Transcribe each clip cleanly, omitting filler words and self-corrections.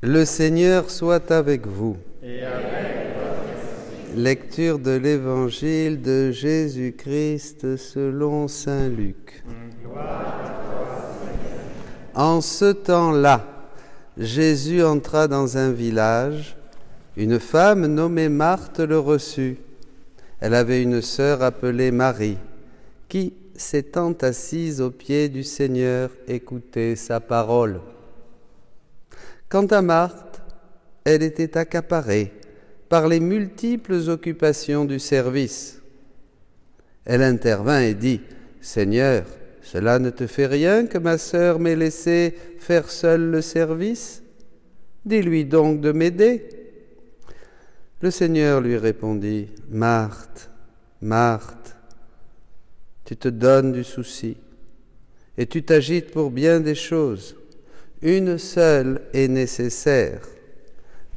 Le Seigneur soit avec vous. Et avec votre esprit. Lecture de l'Évangile de Jésus-Christ selon saint Luc. Gloire à toi, Seigneur. En ce temps-là, Jésus entra dans un village. Une femme nommée Marthe le reçut. Elle avait une sœur appelée Marie, qui, s'étant assise aux pieds du Seigneur, écoutait sa parole. Quant à Marthe, elle était accaparée par les multiples occupations du service. Elle intervint et dit : « Seigneur, cela ne te fait rien que ma sœur m'ait laissé faire seule le service ? Dis-lui donc de m'aider. » Le Seigneur lui répondit : « Marthe, Marthe, tu te donnes du souci et tu t'agites pour bien des choses. Une seule est nécessaire.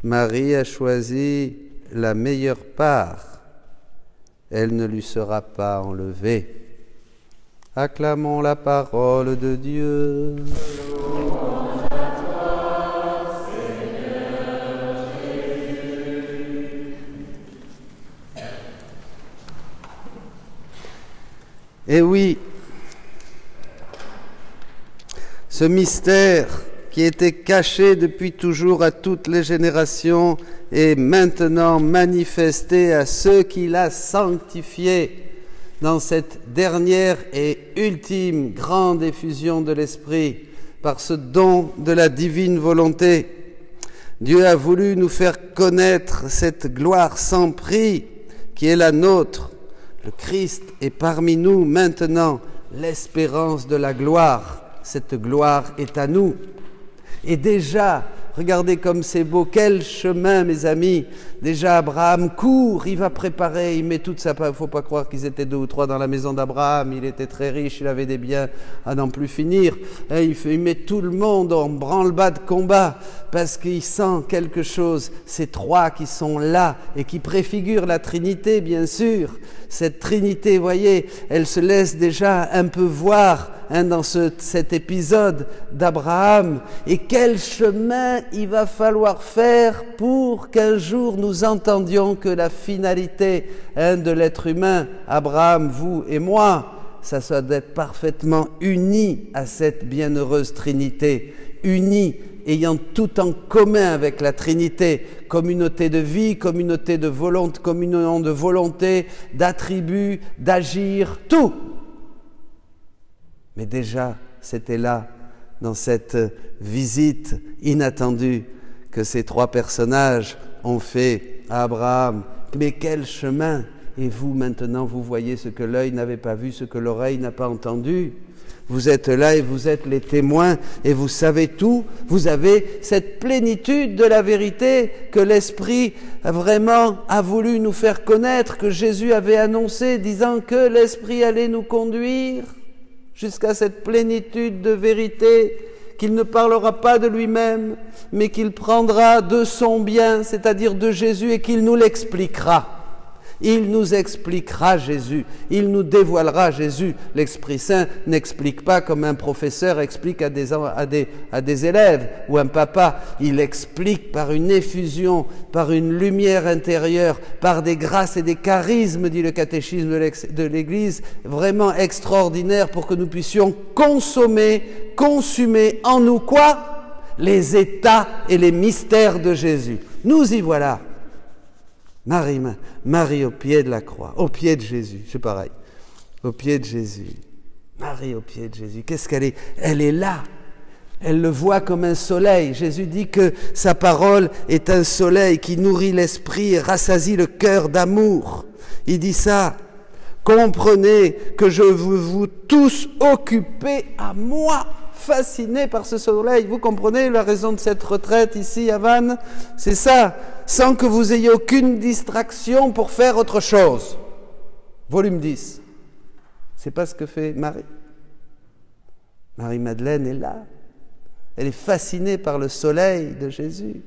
Marie a choisi la meilleure part. Elle ne lui sera pas enlevée. » Acclamons la parole de Dieu. Louange à toi, Seigneur Jésus. Et oui, ce mystère qui était caché depuis toujours à toutes les générations est maintenant manifesté à ceux qu'il a sanctifiés dans cette dernière et ultime grande effusion de l'Esprit, par ce don de la divine volonté. Dieu a voulu nous faire connaître cette gloire sans prix qui est la nôtre. Le Christ est parmi nous maintenant, l'espérance de la gloire. Cette gloire est à nous. Et déjà, regardez comme c'est beau, quel chemin, mes amis. Déjà, Abraham court, il va préparer, il met toute sa... Il ne faut pas croire qu'ils étaient 2 ou 3 dans la maison d'Abraham, il était très riche, il avait des biens à n'en plus finir. Il met tout le monde en branle-bas de combat, parce qu'il sent quelque chose. Ces 3 qui sont là, et qui préfigurent la Trinité, bien sûr. Cette Trinité, voyez, elle se laisse déjà un peu voir dans cet épisode d'Abraham. Et quel chemin il va falloir faire pour qu'un jour nous entendions que la finalité de l'être humain, Abraham, vous et moi, ça soit d'être parfaitement unis à cette bienheureuse Trinité, unis, ayant tout en commun avec la Trinité, communauté de vie, communauté de volonté, communion de volonté, d'attributs, d'agir, tout. Mais déjà, c'était là, dans cette visite inattendue que ces 3 personnages ont fait à Abraham. Mais quel chemin! Et vous, maintenant, vous voyez ce que l'œil n'avait pas vu, ce que l'oreille n'a pas entendu. Vous êtes là et vous êtes les témoins et vous savez tout. Vous avez cette plénitude de la vérité que l'Esprit vraiment a voulu nous faire connaître, que Jésus avait annoncé, disant que l'Esprit allait nous conduire jusqu'à cette plénitude de vérité, qu'il ne parlera pas de lui-même, mais qu'il prendra de son bien, c'est-à-dire de Jésus, et qu'il nous l'expliquera. Il nous expliquera Jésus, il nous dévoilera Jésus. L'Esprit Saint n'explique pas comme un professeur explique à des élèves ou un papa. Il explique par une effusion, par une lumière intérieure, par des grâces et des charismes, dit le catéchisme de l'Église, vraiment extraordinaires pour que nous puissions consumer en nous quoi ? Les états et les mystères de Jésus. Nous y voilà. Marie au pied de la croix, au pied de Jésus, c'est pareil, au pied de Jésus. Marie au pied de Jésus, qu'est-ce qu'elle est ? Elle est là, elle le voit comme un soleil. Jésus dit que sa parole est un soleil qui nourrit l'esprit et rassasie le cœur d'amour. Il dit ça, comprenez que je veux vous tous occuper à moi. Fasciné par ce soleil. Vous comprenez la raison de cette retraite ici à Vannes ? C'est ça, sans que vous ayez aucune distraction pour faire autre chose. Volume 10. C'est pas ce que fait Marie. Marie-Madeleine est là. Elle est fascinée par le soleil de Jésus,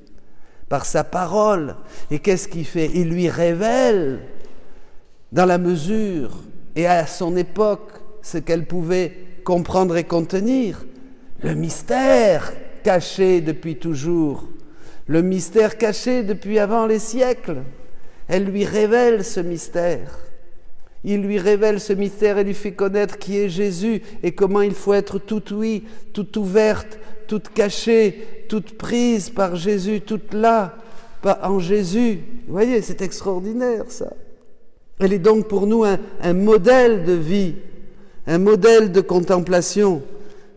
par sa parole. Et qu'est-ce qu'il fait ? Il lui révèle, dans la mesure et à son époque, ce qu'elle pouvait comprendre et contenir. Le mystère caché depuis toujours, Le mystère caché depuis avant les siècles. Elle lui révèle ce mystère. Il lui révèle ce mystère et lui fait connaître qui est Jésus et comment il faut être toute ouïe, toute ouverte, toute cachée, toute prise par Jésus, toute là, en Jésus. Vous voyez, c'est extraordinaire ça. Elle est donc pour nous un modèle de vie, un modèle de contemplation.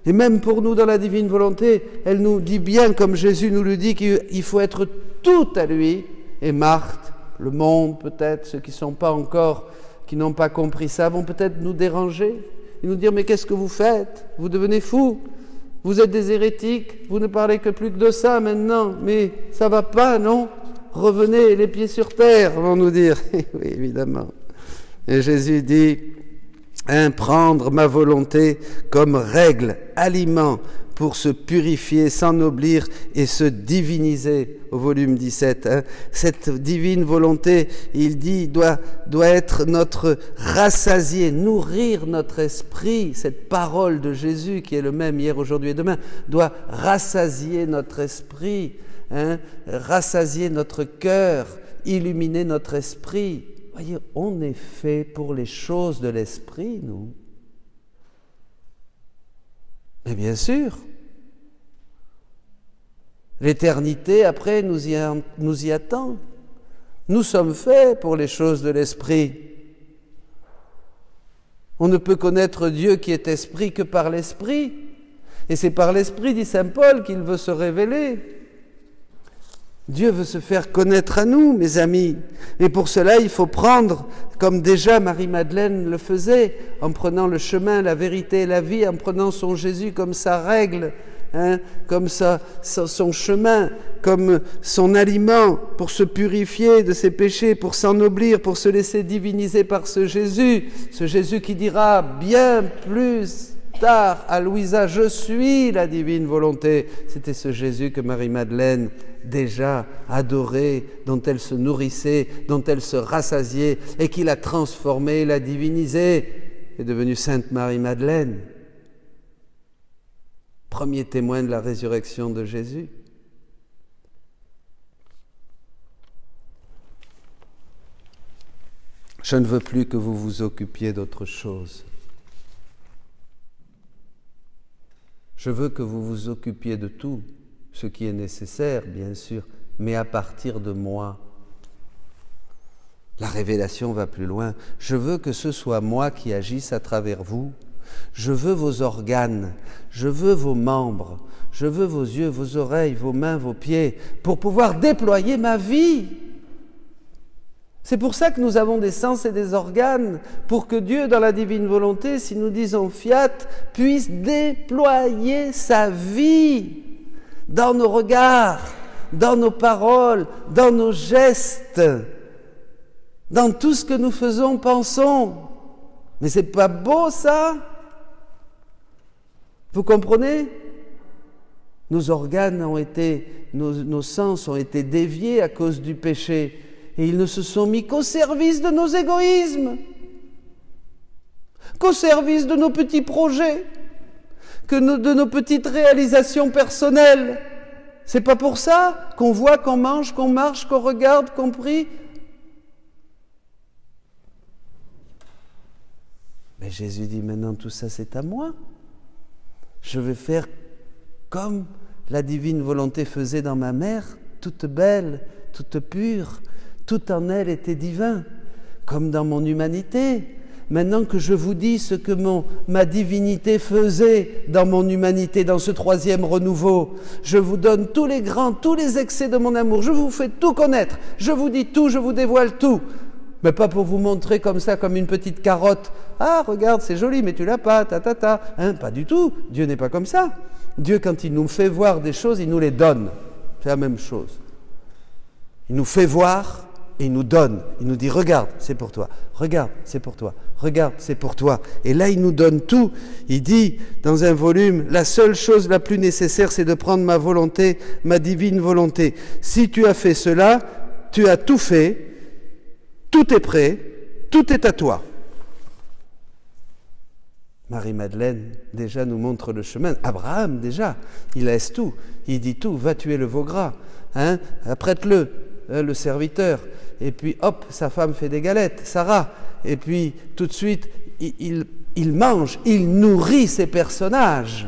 Et même pour nous dans la divine volonté, elle nous dit bien, comme Jésus nous le dit, qu'il faut être tout à lui. Et Marthe, le monde peut-être, ceux qui ne sont pas encore, qui n'ont pas compris ça, vont peut-être nous déranger et nous dire « Mais qu'est-ce que vous faites? Vous devenez fous, vous êtes des hérétiques, vous ne parlez que plus que de ça maintenant, mais ça ne va pas, non? Revenez les pieds sur terre, vont nous dire. » Oui, évidemment. Et Jésus dit « Prendre ma volonté comme règle, aliment, pour se purifier, s'ennoblir et se diviniser, au volume 17. Cette divine volonté, il dit, doit être notre rassasié, nourrir notre esprit. Cette parole de Jésus, qui est le même hier, aujourd'hui et demain, doit rassasier notre esprit, rassasier notre cœur, illuminer notre esprit. Voyez, on est fait pour les choses de l'esprit, nous. Mais bien sûr, l'éternité, après, nous y attend. Nous sommes faits pour les choses de l'esprit. On ne peut connaître Dieu qui est esprit que par l'esprit. Et c'est par l'esprit, dit saint Paul, qu'il veut se révéler. Dieu veut se faire connaître à nous, mes amis. Et pour cela, il faut prendre, comme déjà Marie-Madeleine le faisait, en prenant le chemin, la vérité et la vie, en prenant son Jésus comme sa règle, comme son chemin, comme son aliment, pour se purifier de ses péchés, pour s'ennoblir, pour se laisser diviniser par ce Jésus qui dira bien plus tard à Louisa, je suis la divine volonté. C'était ce Jésus que Marie-Madeleine déjà adorait, dont elle se nourrissait, dont elle se rassasiait, et qui l'a transformée, l'a divinisée, est devenue Sainte Marie-Madeleine. Premier témoin de la résurrection de Jésus. Je ne veux plus que vous vous occupiez d'autre chose. Je veux que vous vous occupiez de tout, ce qui est nécessaire, bien sûr, mais à partir de moi. La révélation va plus loin. Je veux que ce soit moi qui agisse à travers vous. Je veux vos organes, je veux vos membres, je veux vos yeux, vos oreilles, vos mains, vos pieds, pour pouvoir déployer ma vie. C'est pour ça que nous avons des sens et des organes, pour que Dieu, dans la divine volonté, si nous disons fiat, puisse déployer sa vie dans nos regards, dans nos paroles, dans nos gestes, dans tout ce que nous faisons, pensons. Mais c'est pas beau ça? Vous comprenez? Nos organes ont été, nos sens ont été déviés à cause du péché. Et ils ne se sont mis qu'au service de nos égoïsmes, qu'au service de nos petits projets, de nos petites réalisations personnelles. C'est pas pour ça qu'on voit, qu'on mange, qu'on marche, qu'on regarde, qu'on prie. Mais Jésus dit maintenant tout ça c'est à moi. Je vais faire comme la divine volonté faisait dans ma mère, toute belle, toute pure. Tout en elle était divin, comme dans mon humanité. Maintenant que je vous dis ce que ma divinité faisait dans mon humanité, dans ce troisième renouveau, je vous donne tous les excès de mon amour, je vous fais tout connaître, je vous dis tout, je vous dévoile tout. Mais pas pour vous montrer comme ça, comme une petite carotte. Ah, regarde, c'est joli, mais tu l'as pas, Pas du tout, Dieu n'est pas comme ça. Dieu, quand il nous fait voir des choses, il nous les donne. C'est la même chose. Il nous fait voir, et il nous donne, il nous dit regarde, c'est pour toi, regarde, c'est pour toi, regarde, c'est pour toi. Et là, il nous donne tout. Il dit dans un volume, la seule chose la plus nécessaire, c'est de prendre ma volonté, ma divine volonté. Si tu as fait cela, tu as tout fait, tout est prêt, tout est à toi. Marie-Madeleine, déjà, nous montre le chemin. Abraham, déjà, il laisse tout. Il dit tout, va tuer le veau gras. hein, prête-le, le serviteur. Et puis hop, sa femme fait des galettes, Sarah. Et puis tout de suite, il mange, il nourrit ses personnages.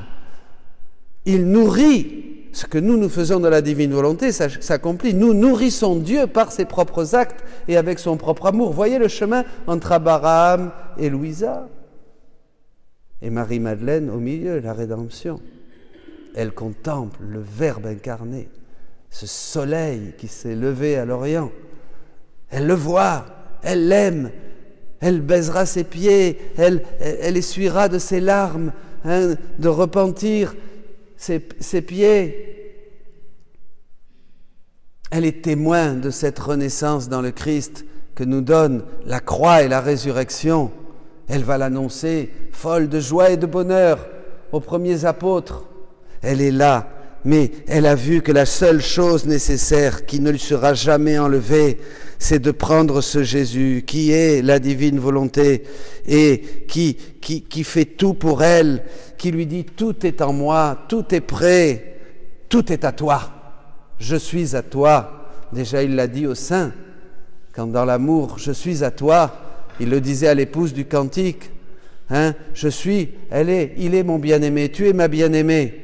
Il nourrit ce que nous faisons de la divine volonté, ça s'accomplit. Nous nourrissons Dieu par ses propres actes et avec son propre amour. Voyez le chemin entre Abraham et Louisa. Et Marie-Madeleine au milieu, la rédemption. Elle contemple le Verbe incarné, ce soleil qui s'est levé à l'Orient. Elle le voit, elle l'aime, elle baisera ses pieds, elle essuiera de ses larmes, hein, de repentir ses pieds. Elle est témoin de cette renaissance dans le Christ que nous donne la croix et la résurrection. Elle va l'annoncer, folle de joie et de bonheur, aux premiers apôtres. Elle est là, mais elle a vu que la seule chose nécessaire qui ne lui sera jamais enlevée, c'est de prendre ce Jésus qui est la divine volonté et qui fait tout pour elle, qui lui dit « Tout est en moi, tout est prêt, tout est à toi, je suis à toi ». Déjà, il l'a dit aux saints, quand dans l'amour « Je suis à toi », il le disait à l'épouse du cantique, hein, « Je suis, il est mon bien-aimé, tu es ma bien-aimée ».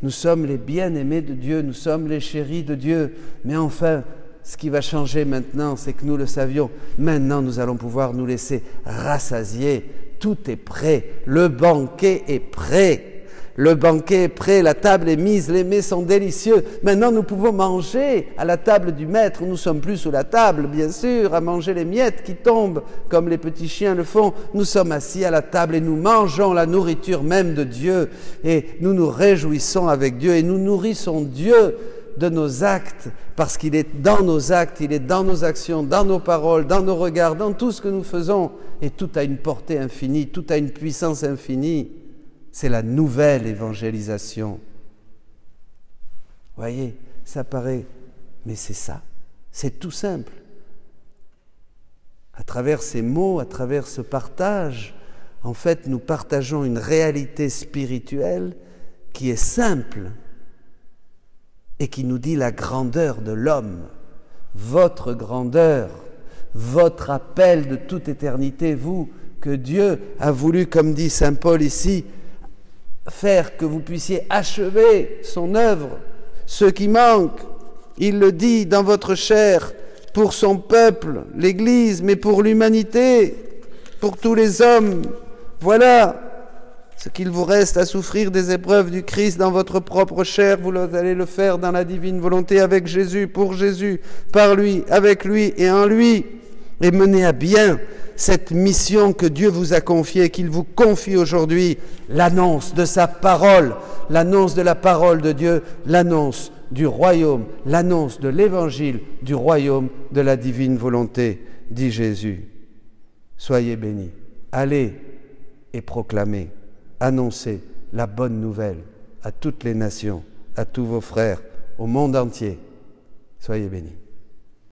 Nous sommes les bien-aimés de Dieu, nous sommes les chéris de Dieu. Mais enfin, ce qui va changer maintenant, c'est que nous le savions. Maintenant, nous allons pouvoir nous laisser rassasier. Tout est prêt. Le banquet est prêt. Le banquet est prêt, la table est mise, les mets sont délicieux. Maintenant, nous pouvons manger à la table du maître. Nous ne sommes plus sous la table, bien sûr, à manger les miettes qui tombent, comme les petits chiens le font. Nous sommes assis à la table et nous mangeons la nourriture même de Dieu. Et nous nous réjouissons avec Dieu et nous nourrissons Dieu de nos actes, parce qu'il est dans nos actes, il est dans nos actions, dans nos paroles, dans nos regards, dans tout ce que nous faisons. Et tout a une portée infinie, tout a une puissance infinie. C'est la nouvelle évangélisation. Voyez, ça paraît, mais c'est ça, c'est tout simple. À travers ces mots, à travers ce partage, en fait, nous partageons une réalité spirituelle qui est simple et qui nous dit la grandeur de l'homme, votre grandeur, votre appel de toute éternité, vous, que Dieu a voulu, comme dit saint Paul ici, faire que vous puissiez achever son œuvre, ce qui manque. Il le dit dans votre chair, pour son peuple, l'Église, mais pour l'humanité, pour tous les hommes. Voilà ce qu'il vous reste à souffrir des épreuves du Christ dans votre propre chair. Vous allez le faire dans la divine volonté avec Jésus, pour Jésus, par lui, avec lui et en lui. Et mener à bien cette mission que Dieu vous a confiée, qu'il vous confie aujourd'hui, l'annonce de sa parole, l'annonce de la parole de Dieu, l'annonce du royaume, l'annonce de l'évangile du royaume de la divine volonté, dit Jésus. Soyez bénis. Allez et proclamez, annoncez la bonne nouvelle à toutes les nations, à tous vos frères, au monde entier. Soyez bénis.